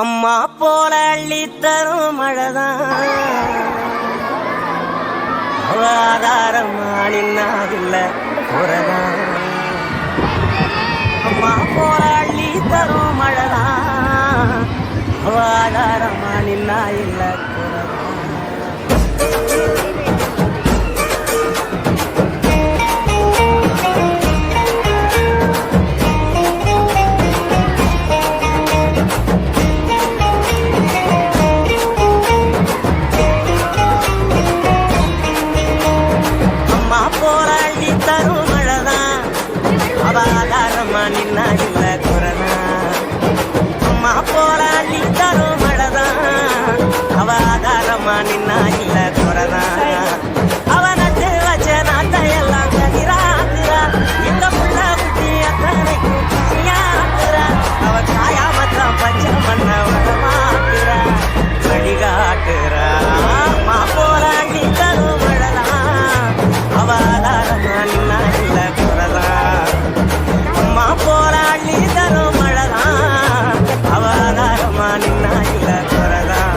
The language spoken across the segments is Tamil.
அம்மா போல அள்ளி தரும் மழைதான் ஆதாரமா நின்னாதில்ல குறைதான். அம்மா போல அள்ளி தரும் மழைதான் ஆதாரமா நின்னா இல்ல குறைதான். நின்னா இல்ல குறைனா. அம்மா போல அள்ளி தரும் மழைதான் அவ ஆதாரமா நின்னா இல்ல குறைதான். அவ நட்டு வச்ச நாட்டையெல்லாம் கதிராக்குறா எங்க புள்ள குட்டி அத்தனைக்கும் குசியாக்குறா. அவ காயாமத்தான் பச்சை மண்ண வளமாக்குறா வழிகாட்டுறா. அம்மா போல அள்ளி தரும் மழைதான் அவ ஆதாரமா நின்னா இல்ல குறைதான். அம்மா போல அள்ளி தரும் மழைதான் அவ ஆதாரமா நின்னா இல்ல குறைதான்.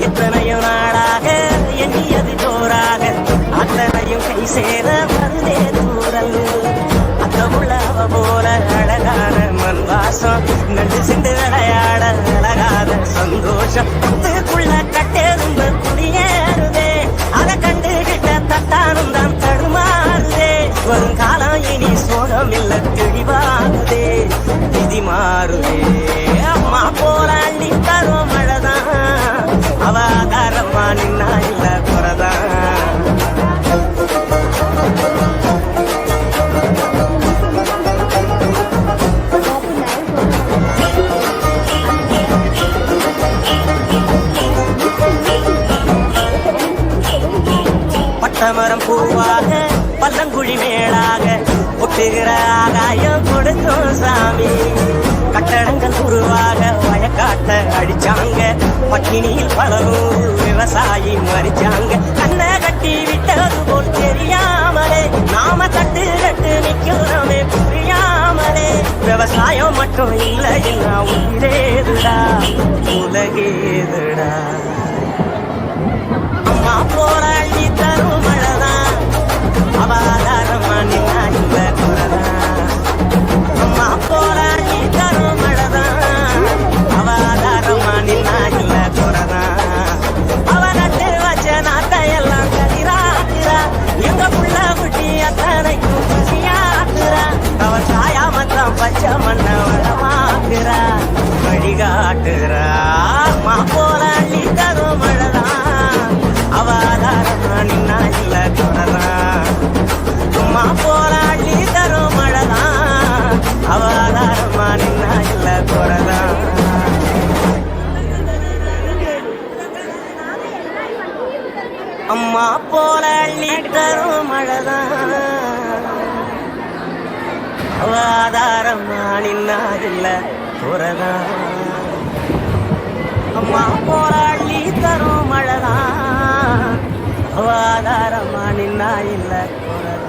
எத்தனையோ நாளாக எண்ணியது ஜோராக அத்தனையும் கை சேர வந்தே தூரல். அத்த உள்ளவ போல அழகான மண் வாசம் நண்டு சிண்டு விளையாட அழகாத சந்தோஷம் புத்துக்குள்ள கட்டெரும்பு குடியேறுதே. அதை கண்டு கிட்ட தட்டானும் தான் தடுமாறுதே. வரும் காலம் இனி சோகம் இல்ல தெளிவாகுதே விதி மாறுதே. அம்மா போல அள்ளி தரும் மழைதான் அவ ஆதாரமா நின்னா இல்ல குறைதான். பட்டமரம் பூவாக பல்லங்குழி மேலாக ஒட்டுகிற ஆகாயம் கொடுத்தோம் சாமி. கட்டடங்கள் உருவாக வயக்காட்ட அடிச்சாங்க பட்டினியில் பலரும் விவசாயி மறிச்சாங்க. கண்ணை கட்டி விட்டது போல் தெரியாமலே நாம தட்டு கட்டு நிக்கிறோமே புரியாமலே. விவசாயம் மட்டும் இல்லை என்ன உயிரேதுடா உலகேதுடா. அம்மா போல அள்ளி தரும் மழைதான் அவ ஆதாரமா நின்னா இல்ல குறைதான். அம்மா போல அள்ளி தரும் மழைதான் அவ ஆதாரமா நின்னா இல்ல குறைதான். அவ நட்டு வச்ச நாட்டையெல்லாம் கதிராக்குறா எங்க புள்ள குட்டி அத்தனைக்கும் குசியாக்குறா. அவ சாயாமத்தான் பச்சை மண்ண வளமாக்குறா வழிகாட்டுறா. அம்மா போல அள்ளி தரும் மழைதான் அவ ஆதாரமா நின்னா இல்ல குறைதான். அம்மா போல அள்ளி தரும் மழைதான் அவ ஆதாரமா நின்னா இல்ல குறைதான். அம்மா போல அள்ளி தரும் மழைதான் அவ ஆதாரமா நின்னா இல்ல குறைதான். அம்மா போல அள்ளி தரும் மழைதான் அவ ஆதாரமா நின்னா இல்ல குறைதான்.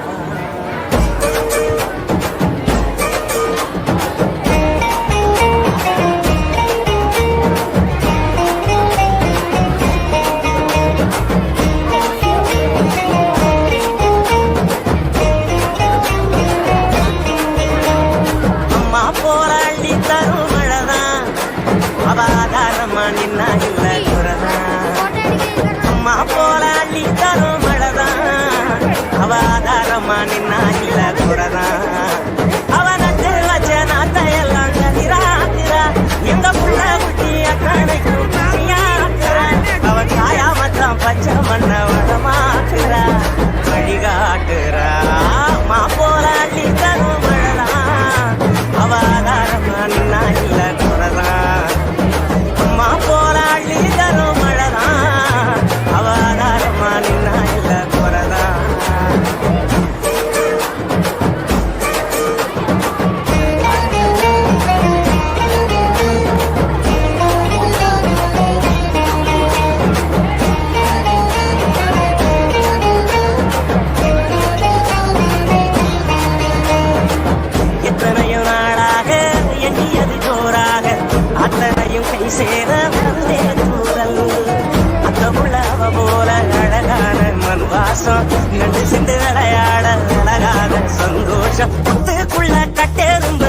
அம்மா போல அள்ளி தரும் மழைதான் அவ ஆதாரமா நின்னா இல்ல குறைதான். அம்மா போல அள்ளி தரும் மழைதான் அவ ஆதாரமா நின்னா இல்ல குறைதான். அவ நட்டு வச்ச நாட்டையெல்லாம் கதிராக்குறா எங்க புள்ள குட்டி அத்தனைக்கும் குசியாக்குறா. அவ காயாமத்தான் பச்சை மண்ண வளமாக்குறா வழிகாட்டுறா. அம்மா போல அள்ளி தரும் மழைதான் அவ ஆதாரமா நின்னா இல்ல குறைதான். அம்மா போல அள்ளி தரும் மழைதான் அவ ஆதாரமா நின்னா இல்ல குறைதான். விளையாட விலகாத சந்தோஷம் புத்துக்குள்ள கட்டெரும்பு